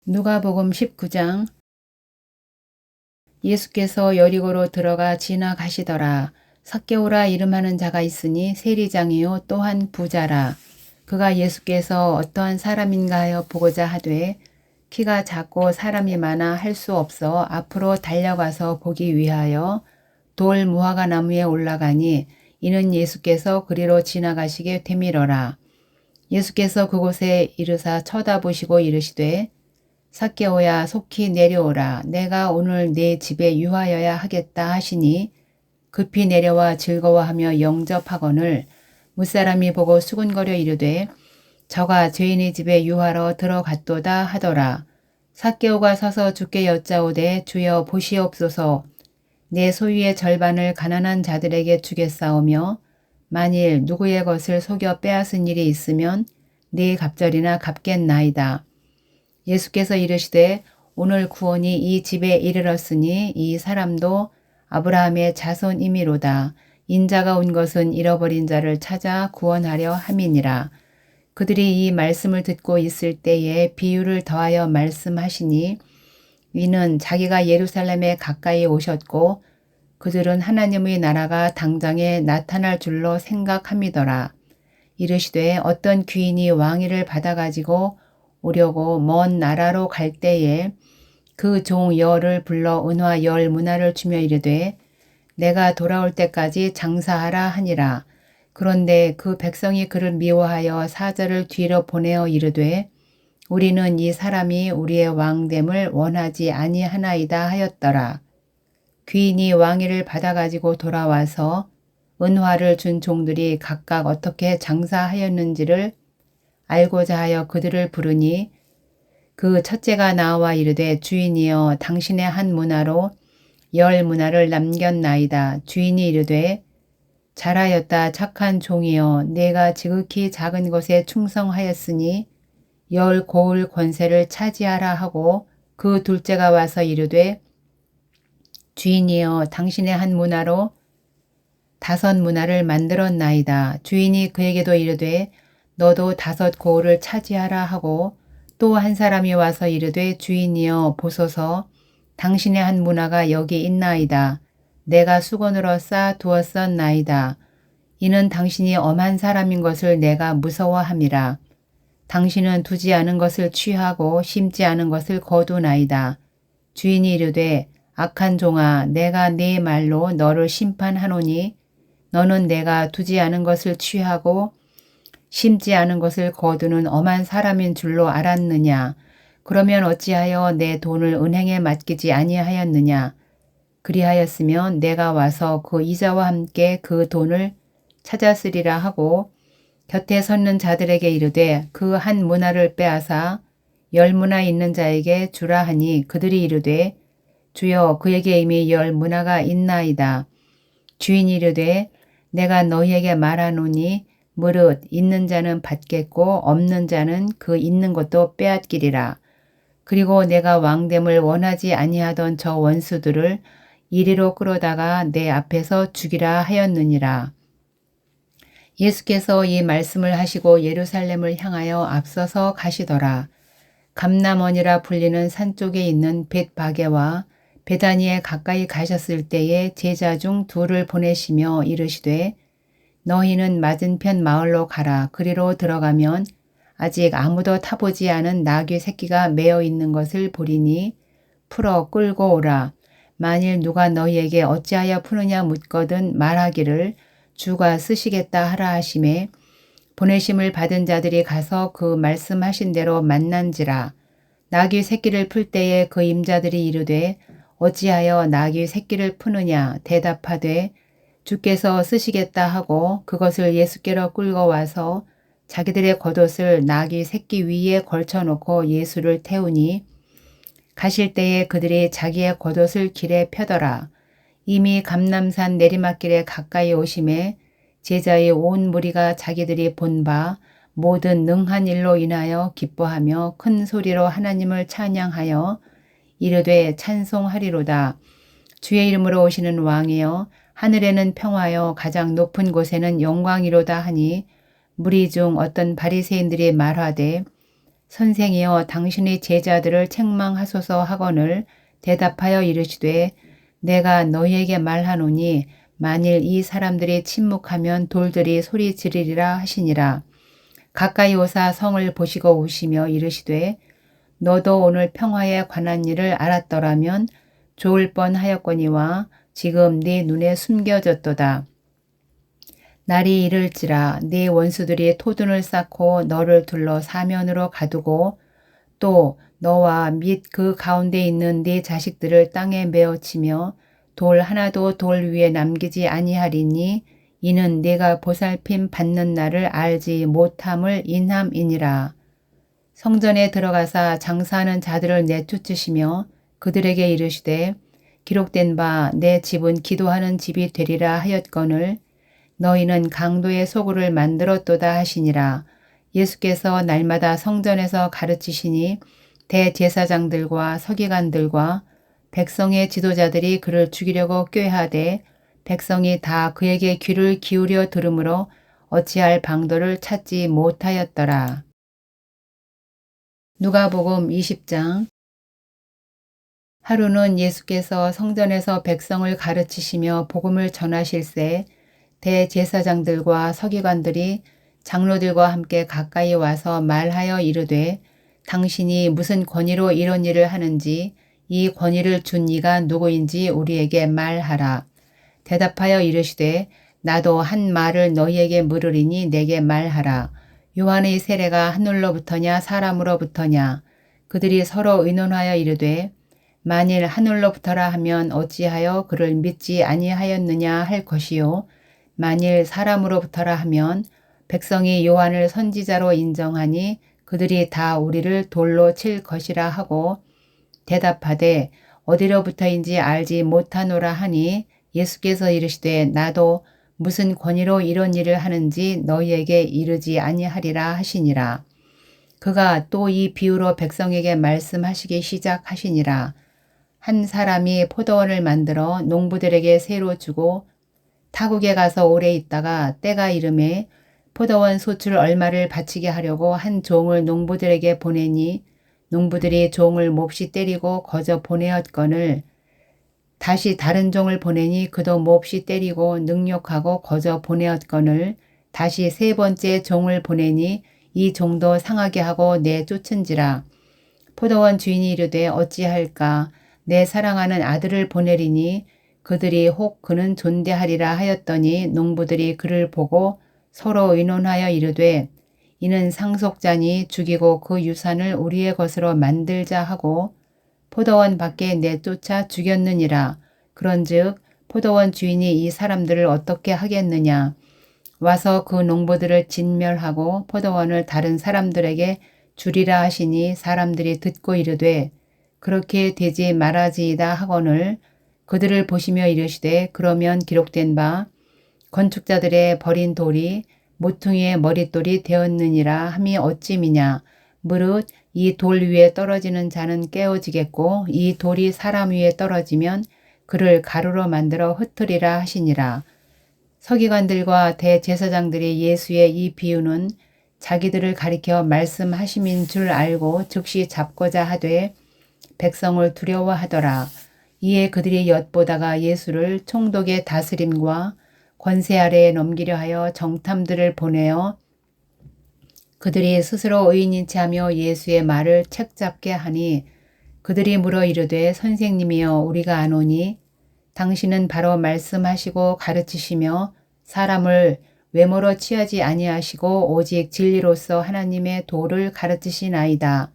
누가복음 19장. 예수께서 여리고로 들어가 지나가시더라. 삭개오라 이름하는 자가 있으니 세리장이요 또한 부자라. 그가 예수께서 어떠한 사람인가 하여 보고자 하되 키가 작고 사람이 많아 할 수 없어 앞으로 달려가서 보기 위하여 돌 무화과 나무에 올라가니 이는 예수께서 그리로 지나가시게 되밀어라. 예수께서 그곳에 이르사 쳐다보시고 이르시되 삭개오야 속히 내려오라. 내가 오늘 네 집에 유하여야 하겠다 하시니 급히 내려와 즐거워하며 영접하거늘 무사람이 보고 수군거려 이르되 저가 죄인의 집에 유하러 들어갔도다 하더라. 삭개오가 서서 주께 여짜오되 주여 보시옵소서. 내 소유의 절반을 가난한 자들에게 주겠사오며 만일 누구의 것을 속여 빼앗은 일이 있으면 네 갑절이나 갚겠나이다. 예수께서 이르시되 오늘 구원이 이 집에 이르렀으니 이 사람도 아브라함의 자손이미로다. 인자가 온 것은 잃어버린 자를 찾아 구원하려 함이니라. 그들이 이 말씀을 듣고 있을 때에 비유를 더하여 말씀하시니 이는 자기가 예루살렘에 가까이 오셨고 그들은 하나님의 나라가 당장에 나타날 줄로 생각함이더라. 이르시되 어떤 귀인이 왕위를 받아가지고 오려고 먼 나라로 갈 때에 그 종 여를 불러 은화 열 문화를 주며 이르되 내가 돌아올 때까지 장사하라 하니라. 그런데 그 백성이 그를 미워하여 사절을 뒤로 보내어 이르되 우리는 이 사람이 우리의 왕됨을 원하지 아니하나이다 하였더라. 귀인이 왕위를 받아가지고 돌아와서 은화를 준 종들이 각각 어떻게 장사하였는지를 알고자 하여 그들을 부르니 그 첫째가 나와 이르되 주인이여 당신의 한 문화로 열 문화를 남겼나이다. 주인이 이르되 잘하였다 착한 종이여 내가 지극히 작은 것에 충성하였으니 열 고을 권세를 차지하라 하고 그 둘째가 와서 이르되 주인이여 당신의 한 문화로 5 문화를 만들었나이다. 주인이 그에게도 이르되 너도 5 고을을 차지하라 하고 또 한 사람이 와서 이르되 주인이여 보소서 당신의 한 문화가 여기 있나이다. 내가 수건으로 쌓아 두었었나이다. 이는 당신이 엄한 사람인 것을 내가 무서워함이라. 당신은 두지 않은 것을 취하고 심지 않은 것을 거두나이다. 주인이 이르되 악한 종아 내가 네 말로 너를 심판하노니 너는 내가 두지 않은 것을 취하고 심지 않은 것을 거두는 엄한 사람인 줄로 알았느냐. 그러면 어찌하여 내 돈을 은행에 맡기지 아니하였느냐. 그리하였으면 내가 와서 그 이자와 함께 그 돈을 찾았으리라 하고 곁에 섰는 자들에게 이르되 그 한 문화를 빼앗아 10 문화 있는 자에게 주라 하니 그들이 이르되 주여 그에게 이미 10 문화가 있나이다. 주인이 이르되 내가 너희에게 말하노니 무릇 있는 자는 받겠고 없는 자는 그 있는 것도 빼앗기리라. 그리고 내가 왕됨을 원하지 아니하던 저 원수들을 이리로 끌어다가 내 앞에서 죽이라 하였느니라. 예수께서 이 말씀을 하시고 예루살렘을 향하여 앞서서 가시더라. 감람원이라 불리는 산 쪽에 있는 벳바게와 베다니에 가까이 가셨을 때에 제자 중 2를 보내시며 이르시되 너희는 맞은편 마을로 가라. 그리로 들어가면 아직 아무도 타보지 않은 나귀 새끼가 매어 있는 것을 보리니 풀어 끌고 오라. 만일 누가 너희에게 어찌하여 푸느냐 묻거든 말하기를 주가 쓰시겠다 하라 하심에 보내심을 받은 자들이 가서 그 말씀하신 대로 만난지라. 나귀 새끼를 풀 때에 그 임자들이 이르되 어찌하여 나귀 새끼를 푸느냐 대답하되 주께서 쓰시겠다 하고 그것을 예수께로 끌고 와서 자기들의 겉옷을 나귀 새끼 위에 걸쳐놓고 예수를 태우니 가실 때에 그들이 자기의 겉옷을 길에 펴더라. 이미 감람산 내리막길에 가까이 오심에 제자의 온 무리가 자기들이 본 바 모든 능한 일로 인하여 기뻐하며 큰 소리로 하나님을 찬양하여 이르되 찬송하리로다. 주의 이름으로 오시는 왕이여 하늘에는 평화여 가장 높은 곳에는 영광이로다 하니 무리 중 어떤 바리새인들이 말하되 선생이여 당신의 제자들을 책망하소서 하거늘 대답하여 이르시되 내가 너희에게 말하노니 만일 이 사람들이 침묵하면 돌들이 소리 지르리라 하시니라. 가까이 오사 성을 보시고 우시며 이르시되 너도 오늘 평화에 관한 일을 알았더라면 좋을 뻔하였거니와 지금 네 눈에 숨겨졌도다. 날이 이를지라 네 원수들이 토둔을 쌓고 너를 둘러 사면으로 가두고 또 너와 및 그 가운데 있는 네 자식들을 땅에 메어치며 돌 하나도 돌 위에 남기지 아니하리니 이는 네가 보살핌 받는 날을 알지 못함을 인함이니라. 성전에 들어가사 장사하는 자들을 내쫓으시며 그들에게 이르시되 기록된 바 내 집은 기도하는 집이 되리라 하였거늘 너희는 강도의 소굴을 만들었도다 하시니라. 예수께서 날마다 성전에서 가르치시니 대제사장들과 서기관들과 백성의 지도자들이 그를 죽이려고 꾀하되 백성이 다 그에게 귀를 기울여 들으므로 어찌할 방도를 찾지 못하였더라. 누가복음 20장. 하루는 예수께서 성전에서 백성을 가르치시며 복음을 전하실새 대제사장들과 서기관들이 장로들과 함께 가까이 와서 말하여 이르되 당신이 무슨 권위로 이런 일을 하는지 이 권위를 준 이가 누구인지 우리에게 말하라. 대답하여 이르시되 나도 한 말을 너희에게 물으리니 내게 말하라. 요한의 세례가 하늘로부터냐 사람으로부터냐. 그들이 서로 의논하여 이르되 만일 하늘로부터라 하면 어찌하여 그를 믿지 아니하였느냐 할 것이요 만일 사람으로부터라 하면 백성이 요한을 선지자로 인정하니 그들이 다 우리를 돌로 칠 것이라 하고 대답하되 어디로부터인지 알지 못하노라 하니 예수께서 이르시되 나도 무슨 권위로 이런 일을 하는지 너희에게 이르지 아니하리라 하시니라. 그가 또 이 비유로 백성에게 말씀하시기 시작하시니라. 한 사람이 포도원을 만들어 농부들에게 새로 주고 타국에 가서 오래 있다가 때가 이름에 포도원 소출 얼마를 바치게 하려고 한 종을 농부들에게 보내니 농부들이 종을 몹시 때리고 거저 보내었거늘 다시 다른 종을 보내니 그도 몹시 때리고 능욕하고 거저 보내었거늘 다시 세 번째 종을 보내니 이 종도 상하게 하고 내쫓은지라. 포도원 주인이 이르되 어찌할까 내 사랑하는 아들을 보내리니 그들이 혹 그는 존대하리라 하였더니 농부들이 그를 보고 서로 의논하여 이르되 이는 상속자니 죽이고 그 유산을 우리의 것으로 만들자 하고 포도원 밖에 내쫓아 죽였느니라. 그런즉 포도원 주인이 이 사람들을 어떻게 하겠느냐. 와서 그 농부들을 진멸하고 포도원을 다른 사람들에게 주리라 하시니 사람들이 듣고 이르되 그렇게 되지 말아지이다 하거늘 그들을 보시며 이르시되 그러면 기록된 바 건축자들의 버린 돌이 모퉁이의 머릿돌이 되었느니라 함이 어찌미냐. 무릇 이 돌 위에 떨어지는 자는 깨어지겠고 이 돌이 사람 위에 떨어지면 그를 가루로 만들어 흩으리라 하시니라. 서기관들과 대제사장들이 예수의 이 비유는 자기들을 가리켜 말씀하심인 줄 알고 즉시 잡고자 하되 백성을 두려워하더라. 이에 그들이 엿보다가 예수를 총독의 다스림과 권세 아래에 넘기려 하여 정탐들을 보내어 그들이 스스로 의인인 체하며 예수의 말을 책잡게 하니 그들이 물어 이르되 선생님이여 우리가 아노니 당신은 바로 말씀하시고 가르치시며 사람을 외모로 취하지 아니하시고 오직 진리로서 하나님의 도를 가르치시나이다.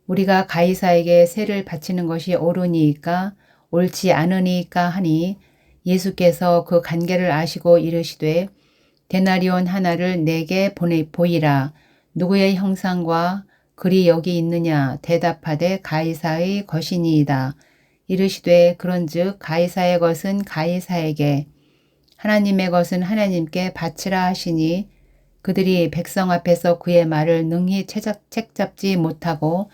우리가 가이사에게 세를 바치는 것이 옳으니이까 옳지 않으니이까 하니 예수께서 그 관계를 아시고 이르시되 데나리온 하나를 내게 보이라. 누구의 형상과 글이 여기 있느냐 대답하되 가이사의 것이니이다. 이르시되 그런즉 가이사의 것은 가이사에게 하나님의 것은 하나님께 바치라 하시니 그들이 백성 앞에서 그의 말을 능히 책잡지 못하고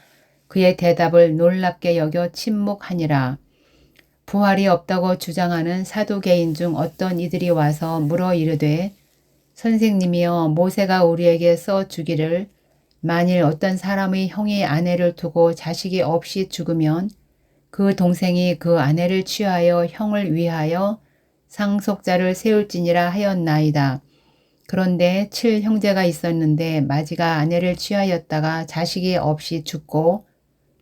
그의 대답을 놀랍게 여겨 침묵하니라. 부활이 없다고 주장하는 사두개인 중 어떤 이들이 와서 물어 이르되 선생님이여 모세가 우리에게 써 주기를 만일 어떤 사람의 형이 아내를 두고 자식이 없이 죽으면 그 동생이 그 아내를 취하여 형을 위하여 상속자를 세울지니라 하였나이다. 그런데 7형제가 있었는데 마지가 아내를 취하였다가 자식이 없이 죽고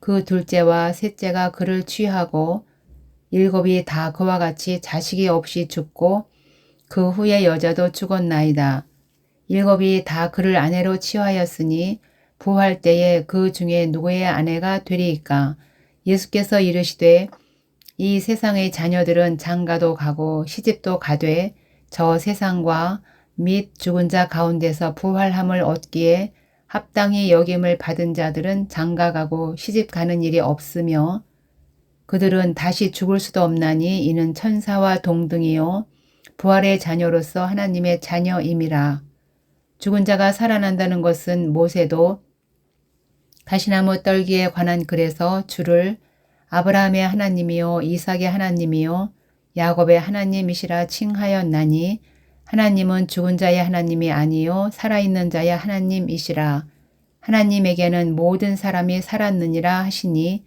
그 둘째와 셋째가 그를 취하고 7이 다 그와 같이 자식이 없이 죽고 그 후에 여자도 죽었나이다. 7이 다 그를 아내로 취하였으니 부활 때에 그 중에 누구의 아내가 되리이까? 예수께서 이르시되 이 세상의 자녀들은 장가도 가고 시집도 가되 저 세상과 및 죽은 자 가운데서 부활함을 얻기에 합당히 여김을 받은 자들은 장가가고 시집 가는 일이 없으며 그들은 다시 죽을 수도 없나니 이는 천사와 동등이요 부활의 자녀로서 하나님의 자녀임이라. 죽은 자가 살아난다는 것은 모세도 가시나무 떨기에 관한 글에서 주를 아브라함의 하나님이요 이삭의 하나님이요 야곱의 하나님이시라 칭하였나니 하나님은 죽은 자의 하나님이 아니요 살아있는 자의 하나님이시라. 하나님에게는 모든 사람이 살았느니라 하시니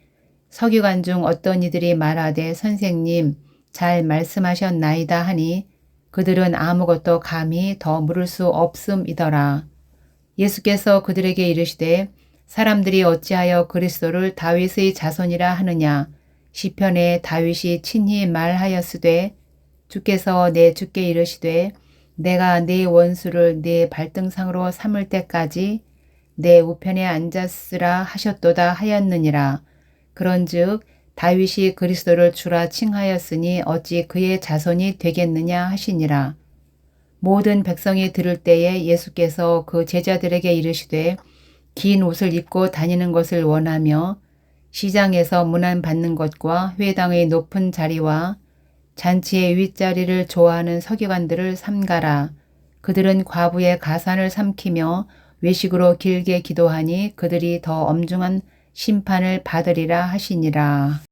서기관 중 어떤 이들이 말하되 선생님 잘 말씀하셨나이다 하니 그들은 아무것도 감히 더 물을 수 없음이더라. 예수께서 그들에게 이르시되 사람들이 어찌하여 그리스도를 다윗의 자손이라 하느냐. 시편에 다윗이 친히 말하였으되 주께서 내 주께 이르시되 내가 네 원수를 네 발등상으로 삼을 때까지 내 우편에 앉았으라 하셨도다 하였느니라. 그런즉 다윗이 그리스도를 주라 칭하였으니 어찌 그의 자손이 되겠느냐 하시니라. 모든 백성이 들을 때에 예수께서 그 제자들에게 이르시되 긴 옷을 입고 다니는 것을 원하며 시장에서 문안받는 것과 회당의 높은 자리와 잔치의 윗자리를 좋아하는 서기관들을 삼가라. 그들은 과부의 가산을 삼키며 외식으로 길게 기도하니 그들이 더 엄중한 심판을 받으리라 하시니라.